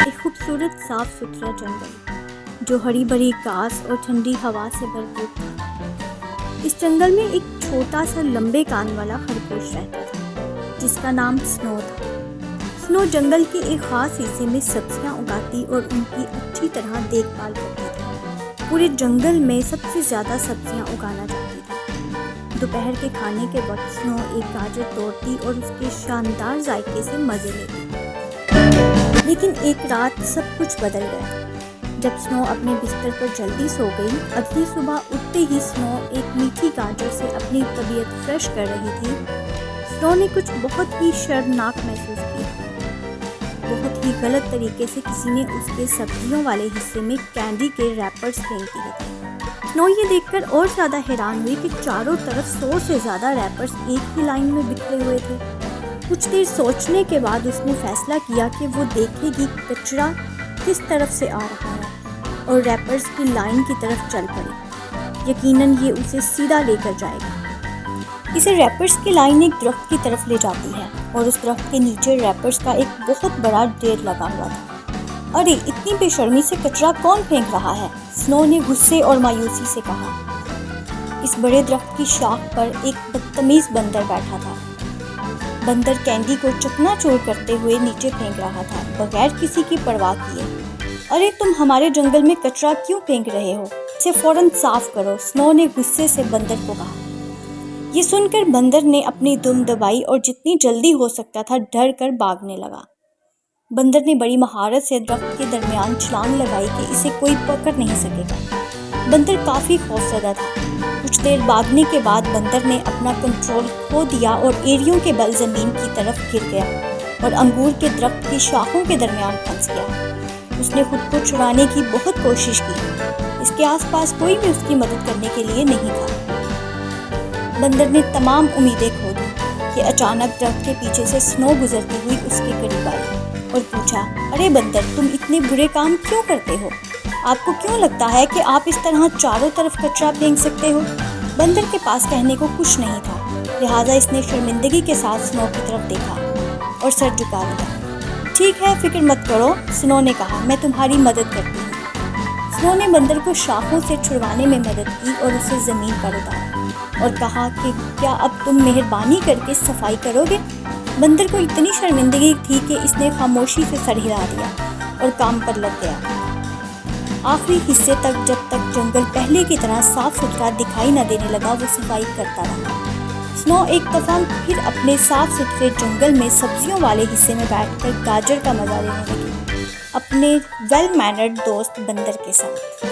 ایک خوبصورت صاف ستھرا جنگل جو ہری بھری گھاس اور ٹھنڈی ہوا سے بھرپور تھا۔ اس جنگل میں ایک چھوٹا سا لمبے کان والا خرگوش رہتا تھا جس کا نام سنو تھا۔ سنو جنگل کے ایک خاص حصے میں سبزیاں اگاتی اور ان کی اچھی طرح دیکھ بھال کرتی تھی۔ پورے جنگل میں سب سے زیادہ سبزیاں اگانا چاہتی تھی۔ دوپہر کے کھانے کے وقت سنو ایک گاجر توڑتی اور اس کے شاندار ذائقے سے مزے لیتی۔ لیکن ایک رات سب کچھ بدل گیا۔ جب سنو اپنے بستر پر جلدی سو گئی، اگلی صبح اٹھتے ہی سنو ایک میٹھی گاجر سے اپنی طبیعت فریش کر رہی تھی۔ سنو نے کچھ بہت ہی شرمناک محسوس کیا۔ بہت ہی غلط طریقے سے کسی نے اس کے سبزیوں والے حصے میں کینڈی کے ریپرز پھینک دیے تھے۔ سنو یہ دیکھ کر اور زیادہ حیران ہوئی کہ چاروں طرف 100 سے زیادہ ریپرز ایک ہی لائن میں بکھرے ہوئے تھے۔ کچھ دیر سوچنے کے بعد اس نے فیصلہ کیا کہ وہ دیکھے گی کچرا کس طرف سے آ رہا ہے اور ریپرز کی لائن کی طرف چل پڑی۔ یقیناً یہ اسے سیدھا لے کر جائے گا۔ اسے ریپرز کی لائن ایک درخت کی طرف لے جاتی ہے اور اس درخت کے نیچے ریپرز کا ایک بہت بڑا ڈھیر لگا ہوا تھا۔ ارے اتنی بے شرمی سے کچرا کون پھینک رہا ہے؟ سنو نے غصے اور مایوسی سے کہا۔ اس بڑے درخت کی شاخ پر ایک بدتمیز بندر بیٹھا تھا۔ بندر کینڈی کو چکنا چور کرتے ہوئے نیچے پھینک رہا تھا بغیر کسی کی پرواہ کیے۔ ارے تم ہمارے جنگل میں کچرا کیوں پھینک رہے ہو؟ اسے فوراً صاف کرو، سنو نے غصے سے بندر کو کہا۔ یہ سن کر بندر نے اپنی دم دبائی اور جتنی جلدی ہو سکتا تھا ڈر کر بھاگنے لگا۔ بندر نے بڑی مہارت سے درخت کے درمیان چھلانگ لگائی کہ اسے کوئی پکڑ نہیں سکے گا۔ بندر کافی خوفزدہ تھا۔ کچھ دیر بھاگنے کے بعد بندر نے اپنا کنٹرول کھو دیا اور ایڑیوں کے بل زمین کی طرف گر گیا اور انگور کے درخت کی شاخوں کے درمیان پھنس گیا۔ اس نے خود کو چھڑانے کی بہت کوشش کی۔ اس کے آس پاس کوئی بھی اس کی مدد کرنے کے لیے نہیں تھا۔ بندر نے تمام امیدیں کھو دی کہ اچانک درخت کے پیچھے سے سنو گزرتی ہوئی اس کے قریب آئی اور پوچھا، ارے بندر تم اتنے برے کام کیوں کرتے ہو؟ آپ کو کیوں لگتا ہے کہ آپ اس طرح چاروں طرف کچرا پھینک سکتے ہو؟ بندر کے پاس کہنے کو کچھ نہیں تھا، لہٰذا اس نے شرمندگی کے ساتھ سنو کی طرف دیکھا اور سر جھکا لیا۔ ٹھیک ہے فکر مت کرو، سنو نے کہا، میں تمہاری مدد کرتی ہوں۔ سنو نے بندر کو شاخوں سے چھڑوانے میں مدد کی اور اسے زمین پر اتارا اور کہا کہ کیا اب تم مہربانی کر کے صفائی کرو گے؟ بندر کو اتنی شرمندگی تھی کہ اس نے خاموشی سے سر ہلا دیا اور کام پر لگ گیا۔ آخری حصے تک جب تک جنگل پہلے کی طرح صاف ستھرا دکھائی نہ دینے لگا وہ صفائی کرتا رہا۔ سنو ایک دفعہ پھر اپنے صاف ستھرے جنگل میں سبزیوں والے حصے میں بیٹھ کر گاجر کا مزہ لینے لگی، اپنے ویل مینرڈ دوست بندر کے ساتھ۔